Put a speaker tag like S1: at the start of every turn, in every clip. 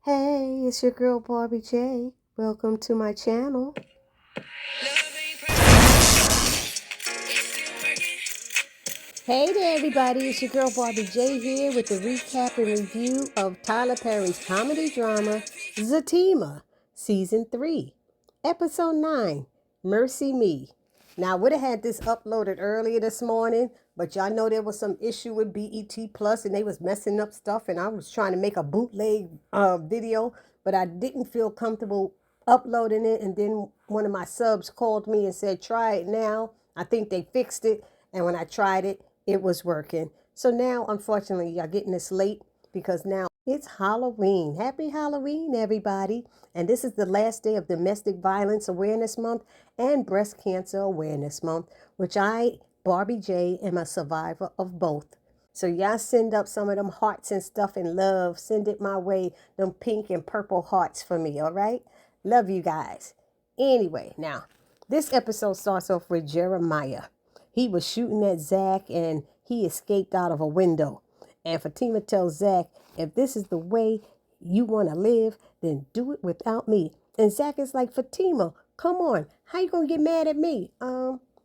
S1: Hey, it's your girl Barbie J. Welcome to my channel. Hey there, everybody. It's your girl Barbie J here with the recap and review of Tyler Perry's comedy drama, Zatima, Season 3, Episode 9, Mercy Me. Now, I would have had this uploaded earlier this morning, but y'all know there was some issue with BET Plus and they was messing up stuff, and I was trying to make a bootleg video, but I didn't feel comfortable uploading it. And then one of my subs called me and said, try it now. I think they fixed it. And when I tried it, it was working. So now, unfortunately, y'all getting this late because now it's Halloween. Happy Halloween, everybody. And this is the last day of Domestic Violence Awareness Month and Breast Cancer Awareness Month, which I, Barbie J, am a survivor of both. So y'all send up some of them hearts and stuff in love. Send it my way, them pink and purple hearts for me, all right? Love you guys. Anyway, now, this episode starts off with Jeremiah. He was shooting at Zack and he escaped out of a window. And Fatima tells Zack, if this is the way you want to live, then do it without me. And Zack is like, Fatima, come on. How you going to get mad at me?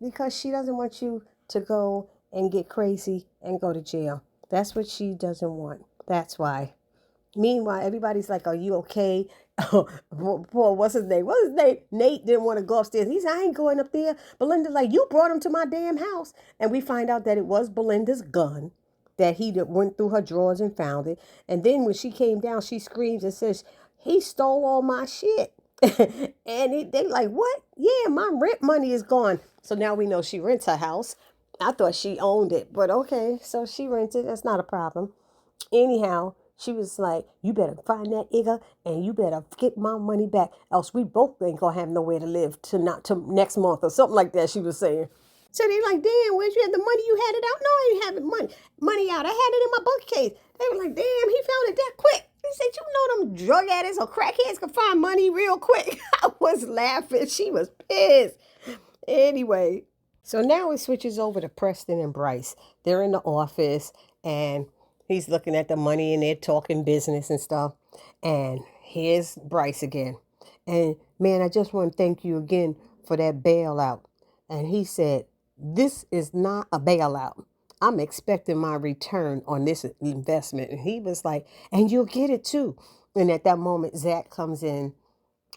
S1: Because she doesn't want you to go and get crazy and go to jail. That's what she doesn't want. That's why. Meanwhile, everybody's like, are you okay? Boy, what's his name? What's his name? Nate didn't want to go upstairs. He said, I ain't going up there. Belinda's like, you brought him to my damn house. And we find out that it was Belinda's gun, that he went through her drawers and found it. And then when she came down, she screams and says, he stole all my shit. And they like, what? Yeah, my rent money is gone. So now we know she rents her house. I thought she owned it, but okay. So she rented. That's not a problem. Anyhow, she was like, you better find that nigga and you better get my money back, else we both ain't gonna have nowhere to live to not to next month or something like that, she was saying. So they like, damn, where'd you have the money? You had it out? No, I didn't have the money out. I had it in my bookcase. They were like, damn, he found it that quick. He said, you know them drug addicts or crackheads can find money real quick. I was laughing. She was pissed. Anyway, so now it switches over to Preston and Bryce. They're in the office and he's looking at the money and they're talking business and stuff. And here's Bryce again. And man, I just want to thank you again for that bailout. And he said, this is not a bailout. I'm expecting my return on this investment. And he was like, and you'll get it too. And at that moment, Zack comes in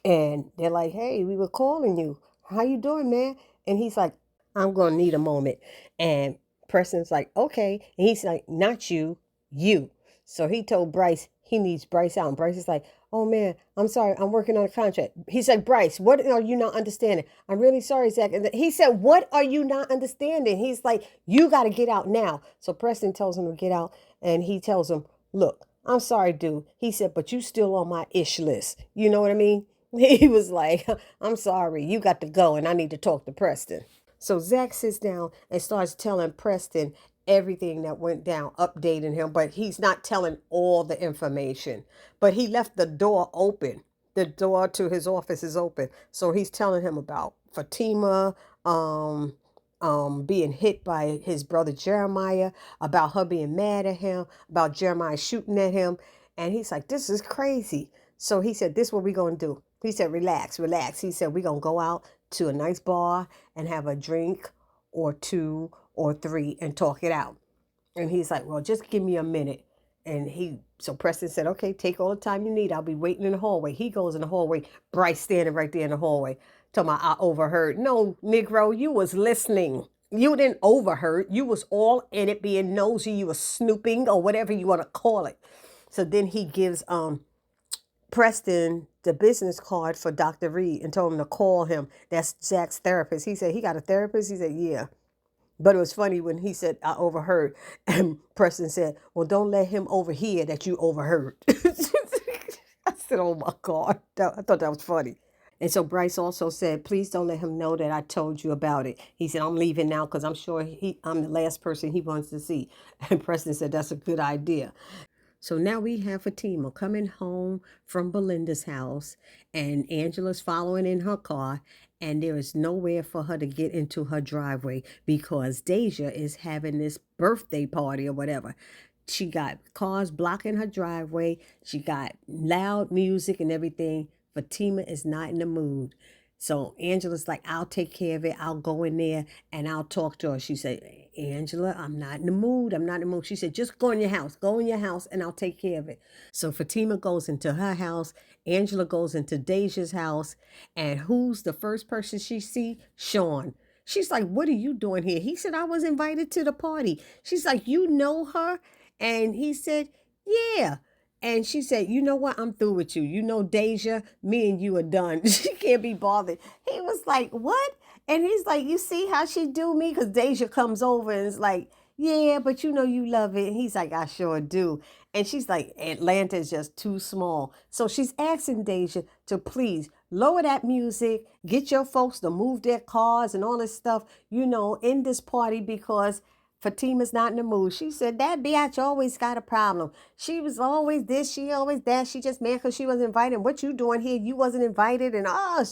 S1: and they're like, hey, we were calling you. How you doing, man? And he's like, I'm going to need a moment. And Preston's like, okay. And he's like, not you, you. So he told Bryce he needs Bryce out. And Bryce is like, oh, man, I'm sorry. I'm working on a contract. He's like, Bryce, what are you not understanding? I'm really sorry, Zack. And he said, what are you not understanding? He's like, you got to get out now. So Preston tells him to get out. And he tells him, look, I'm sorry, dude. He said, but you still on my ish list. You know what I mean? He was like, I'm sorry, you got to go and I need to talk to Preston. So Zack sits down and starts telling Preston everything that went down, updating him, but he's not telling all the information. But he left the door open. The door to his office is open. So he's telling him about Fatima, being hit by his brother Jeremiah, about her being mad at him, about Jeremiah shooting at him. And he's like, this is crazy. So he said, this is what we're going to do. He said, relax, relax. He said, we're going to go out to a nice bar and have a drink or two or three and talk it out. And he's like, well, just give me a minute. So Preston said, okay, take all the time you need. I'll be waiting in the hallway. He goes in the hallway. Bryce standing right there in the hallway. Talking about, I overheard. No, Negro, you was listening. You didn't overheard. You was all in it, being nosy. You was snooping or whatever you want to call it. So then he gives Preston the business card for Dr. Reed and told him to call him. That's Zack's therapist. He said, he got a therapist? He said, yeah. But it was funny when he said, I overheard. And Preston said, well, don't let him overhear that you overheard. I said, oh my God. I thought that was funny. And so Bryce also said, please don't let him know that I told you about it. He said, I'm leaving now because I'm sure I'm the last person he wants to see. And Preston said, that's a good idea. So now we have Fatima coming home from Belinda's house, and Angela's following in her car, and there is nowhere for her to get into her driveway because Deja is having this birthday party or whatever. She got cars blocking her driveway. She got loud music and everything. Fatima is not in the mood. So Angela's like, I'll take care of it. I'll go in there and I'll talk to her. She said, Angela, I'm not in the mood. I'm not in the mood. She said, just go in your house. Go in your house and I'll take care of it. So Fatima goes into her house. Angela goes into Deja's house. And who's the first person she see? Sean. She's like, what are you doing here? He said, I was invited to the party. She's like, you know her? And he said, yeah. And she said, you know what? I'm through with you. You know, Deja, me and you are done. She can't be bothered. He was like, what? And he's like, you see how she do me? Because Deja comes over and is like, yeah, but you know you love it. And he's like, I sure do. And she's like, Atlanta is just too small. So she's asking Deja to please lower that music, get your folks to move their cars and all this stuff, you know, in this party because Fatima's not in the mood. She said, that bitch always got a problem. She was always this, she always that. She just mad because she wasn't invited. What you doing here? You wasn't invited. And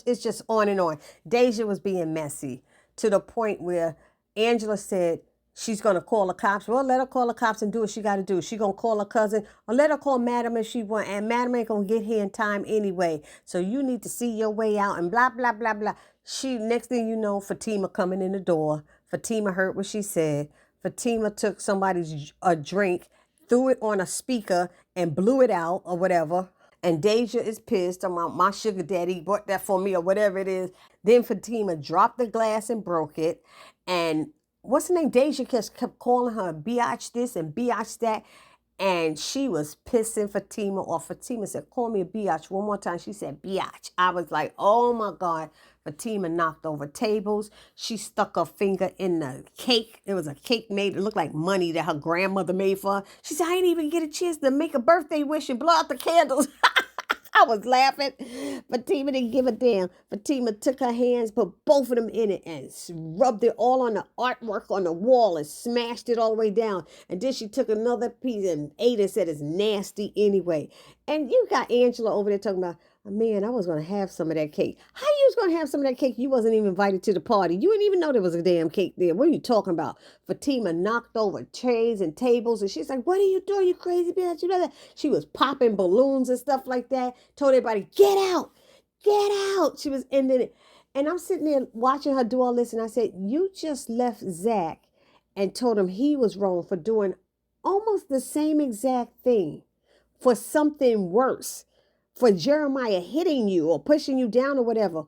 S1: it's just on and on. Deja was being messy to the point where Angela said she's going to call the cops. Well, let her call the cops and do what she got to do. She going to call her cousin or let her call Madam if she want. And Madam ain't going to get here in time anyway. So you need to see your way out and blah, blah, blah, blah. Next thing you know, Fatima coming in the door. Fatima heard what she said. Fatima took somebody's a drink, threw it on a speaker, and blew it out or whatever. And Deja is pissed about my sugar daddy bought that for me or whatever it is. Then Fatima dropped the glass and broke it. And what's her name? Deja kept calling her biatch this and biatch that. And she was pissing Fatima off. Fatima said, call me a biatch one more time. She said, biatch. I was like, oh my God. Fatima knocked over tables. She stuck her finger in the cake. It was a cake made, it looked like money that her grandmother made for her. She said, I didn't even get a chance to make a birthday wish and blow out the candles. I was laughing. Fatima didn't give a damn. Fatima took her hands, put both of them in it, and rubbed it all on the artwork on the wall and smashed it all the way down. And then she took another piece and ate it and said it's nasty anyway. And you got Angela over there talking about, man, I was going to have some of that cake. How you was going to have some of that cake? You wasn't even invited to the party. You didn't even know there was a damn cake there. What are you talking about? Fatima knocked over trays and tables, and she's like, what are you doing, you crazy bitch? You know that? She was popping balloons and stuff like that. Told everybody, get out. Get out. She was ending it. And I'm sitting there watching her do all this, and I said, you just left Zack and told him he was wrong for doing almost the same exact thing for something worse. For Jeremiah hitting you or pushing you down or whatever.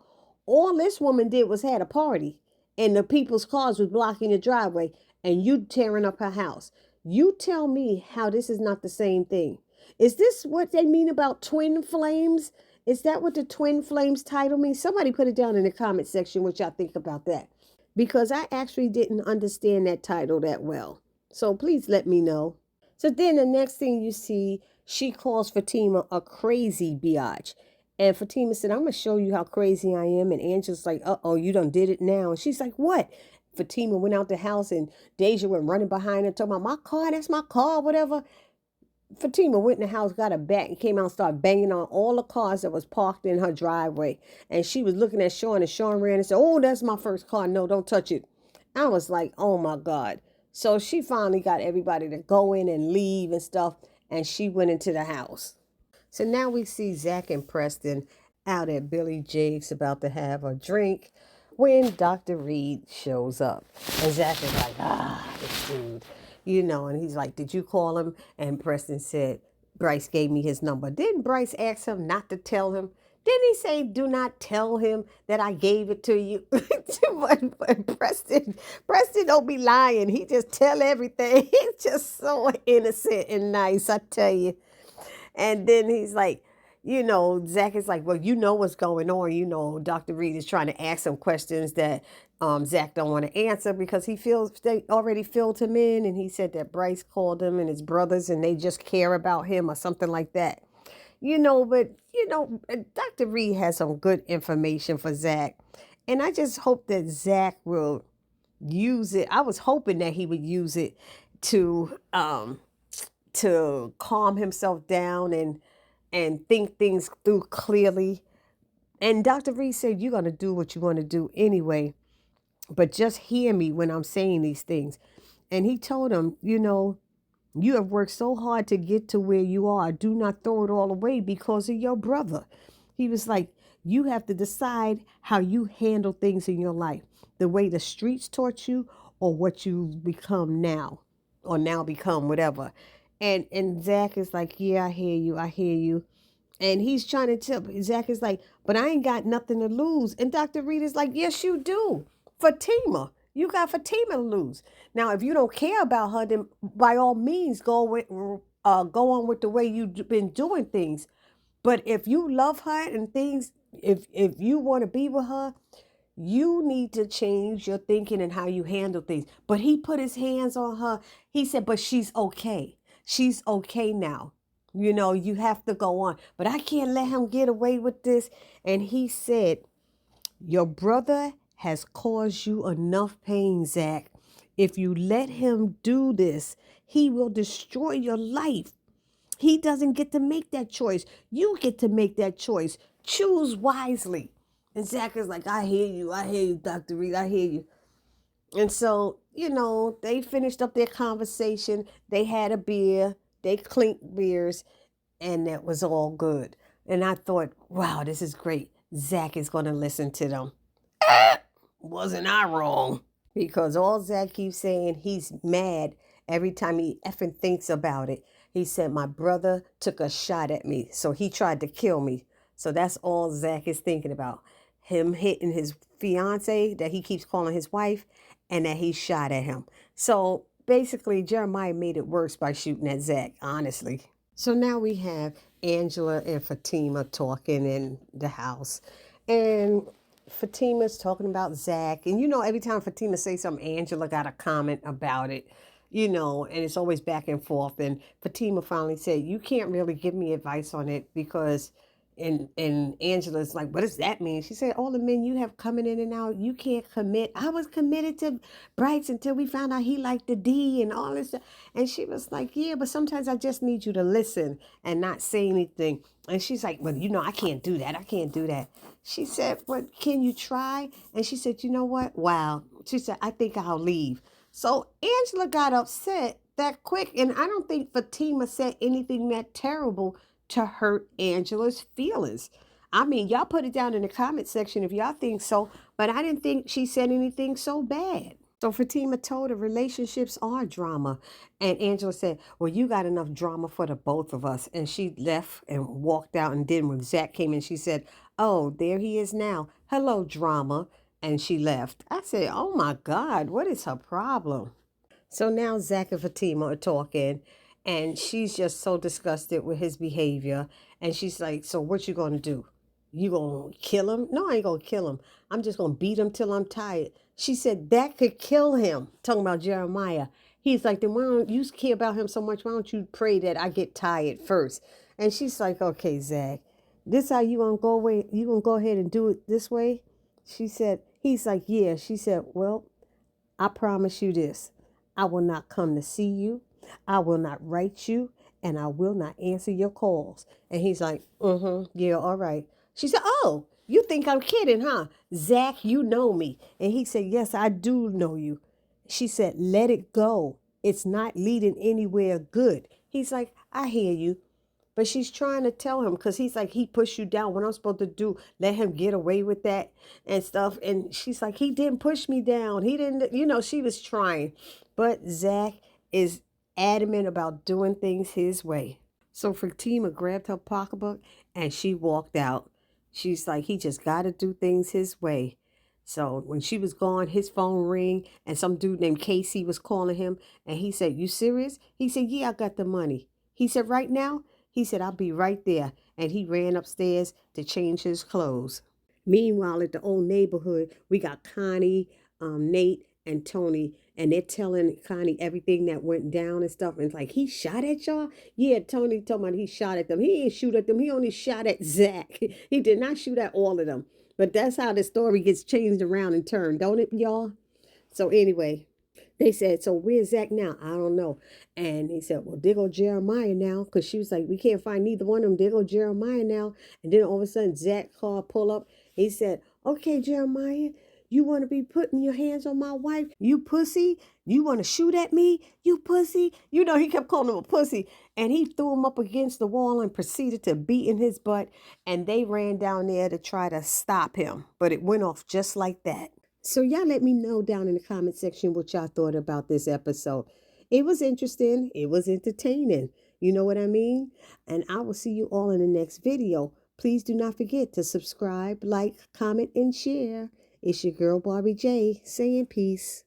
S1: All this woman did was had a party and the people's cars was blocking the driveway and you tearing up her house. You tell me how this is not the same thing. Is this what they mean about twin flames? Is that what the twin flames title means? Somebody put it down in the comment section what y'all think about that. Because I actually didn't understand that title that well. So please let me know. So then the next thing you see, she calls Fatima a crazy biatch. And Fatima said, I'm going to show you how crazy I am. And Angela's like, uh-oh, you done did it now. And she's like, what? Fatima went out the house and Deja went running behind her talking about, my car, that's my car, whatever. Fatima went in the house, got a bat, and came out and started banging on all the cars that was parked in her driveway. And she was looking at Sean, and Sean ran and said, oh, that's my first car. No, don't touch it. I was like, oh, my God. So she finally got everybody to go in and leave and stuff, and she went into the house. So now we see Zack and Preston out at Billy Jake's about to have a drink when Dr. Reed shows up. And Zack is like, this dude. You know, and he's like, did you call him? And Preston said, Bryce gave me his number. Didn't Bryce ask him not to tell him? Didn't he say, do not tell him that I gave it to you? But Preston don't be lying. He just tell everything. He's just so innocent and nice, I tell you. And then he's like, you know, Zack is like, well, you know what's going on. You know, Dr. Reed is trying to ask some questions that Zack don't want to answer because he feels they already filled him in. And he said that Bryce called him and his brothers and they just care about him or something like that. You know, but, you know, Dr. Reed has some good information for Zack. And I just hope that Zack will use it. I was hoping that he would use it to calm himself down and think things through clearly. And Dr. Reed said, you're going to do what you want to do anyway, but just hear me when I'm saying these things. And he told him, you know, You have worked so hard to get to where you are. Do not throw it all away because of your brother. He was like, you have to decide how you handle things in your life, the way the streets taught you or what you become now or now become whatever. And Zach is like, yeah, I hear you. I hear you. And he's trying to tell, Zach is like, but I ain't got nothing to lose. And Dr. Rita's like, yes, you do. Fatima, you got Fatima to lose. Now, if you don't care about her, then by all means, go on with the way you've been doing things. But if you love her and things, if you want to be with her, you need to change your thinking and how you handle things. But he put his hands on her. He said, but she's okay. She's okay now. You know, you have to go on. But I can't let him get away with this. And he said, your brother has caused you enough pain, Zach. If you let him do this, he will destroy your life. He doesn't get to make that choice. You get to make that choice. Choose wisely. And Zach is like, I hear you. I hear you, Dr. Reed. I hear you. And so, they finished up their conversation. They had a beer. They clinked beers. And that was all good. And I thought, wow, this is great. Zach is going to listen to them. Wasn't I wrong? Because all Zach keeps saying, he's mad every time he effing thinks about it. He said, my brother took a shot at me, so he tried to kill me. So that's all Zach is thinking about. Him hitting his fiance that he keeps calling his wife, and that he shot at him. So basically, Jeremiah made it worse by shooting at Zach, honestly. So now we have Angela and Fatima talking in the house. And Fatima's talking about Zach. And every time Fatima says something, Angela got a comment about it, and it's always back and forth. And Fatima finally said, you can't really give me advice on it because, and Angela's like, what does that mean? She said, all the men you have coming in and out, you can't commit. I was committed to Bryce until we found out he liked the D and all this stuff. And she was like, yeah, but sometimes I just need you to listen and not say anything. And she's like, well, I can't do that. I can't do that. She said, but can you try? And she said, you know what? Wow. She said, I think I'll leave. So Angela got upset that quick. And I don't think Fatima said anything that terrible to hurt Angela's feelings. I mean, y'all put it down in the comment section if y'all think so, but I didn't think she said anything so bad. So Fatima told her relationships are drama. And Angela said, well, you got enough drama for the both of us. And she left and walked out. And then when Zach came in, she said, oh, there he is now. Hello, drama. And she left. I said, oh my God, what is her problem? So now Zach and Fatima are talking, and she's just so disgusted with his behavior. And she's like, so what you gonna do? You gonna kill him? No, I ain't gonna kill him. I'm just gonna beat him till I'm tired. She said, that could kill him. Talking about Jeremiah. He's like, then why don't you care about him so much? Why don't you pray that I get tired first? And she's like, okay, Zach, this how you gonna go away? You gonna go ahead and do it this way? She said, he's like, yeah. She said, well, I promise you this. I will not come to see you. I will not write you. And I will not answer your calls. And he's like, yeah, all right. She said, oh, you think I'm kidding, huh? Zach, you know me. And he said, yes, I do know you. She said, let it go. It's not leading anywhere good. He's like, I hear you. But she's trying to tell him because he's like, he pushed you down. What I'm supposed to do, let him get away with that and stuff. And she's like, he didn't push me down. He didn't, she was trying. But Zach is adamant about doing things his way. So Fatima grabbed her pocketbook and she walked out. She's like, he just got to do things his way. So when she was gone, his phone rang and some dude named Casey was calling him. And he said, you serious? He said, yeah, I got the money. He said, right now? He said, I'll be right there. And he ran upstairs to change his clothes. Meanwhile, at the old neighborhood, we got Connie, Nate, and Tony. And they're telling Connie everything that went down and stuff. And it's like, he shot at y'all? Yeah, Tony told me he shot at them. He didn't shoot at them. He only shot at Zach. He did not shoot at all of them. But that's how the story gets changed around and turned, don't it, y'all? So anyway, they said, so where's Zach now? I don't know. And he said, well, there go Jeremiah now. Because she was like, we can't find neither one of them. There go Jeremiah now. And then all of a sudden, Zach car pull up. He said, okay, Jeremiah, You want to be putting your hands on my wife? You pussy. You want to shoot at me? You pussy. You know, he kept calling him a pussy. And he threw him up against the wall and proceeded to beat in his butt. And they ran down there to try to stop him. But it went off just like that. So y'all let me know down in the comment section what y'all thought about this episode. It was interesting. It was entertaining. You know what I mean? And I will see you all in the next video. Please do not forget to subscribe, like, comment, and share. It's your girl Barbie J saying peace.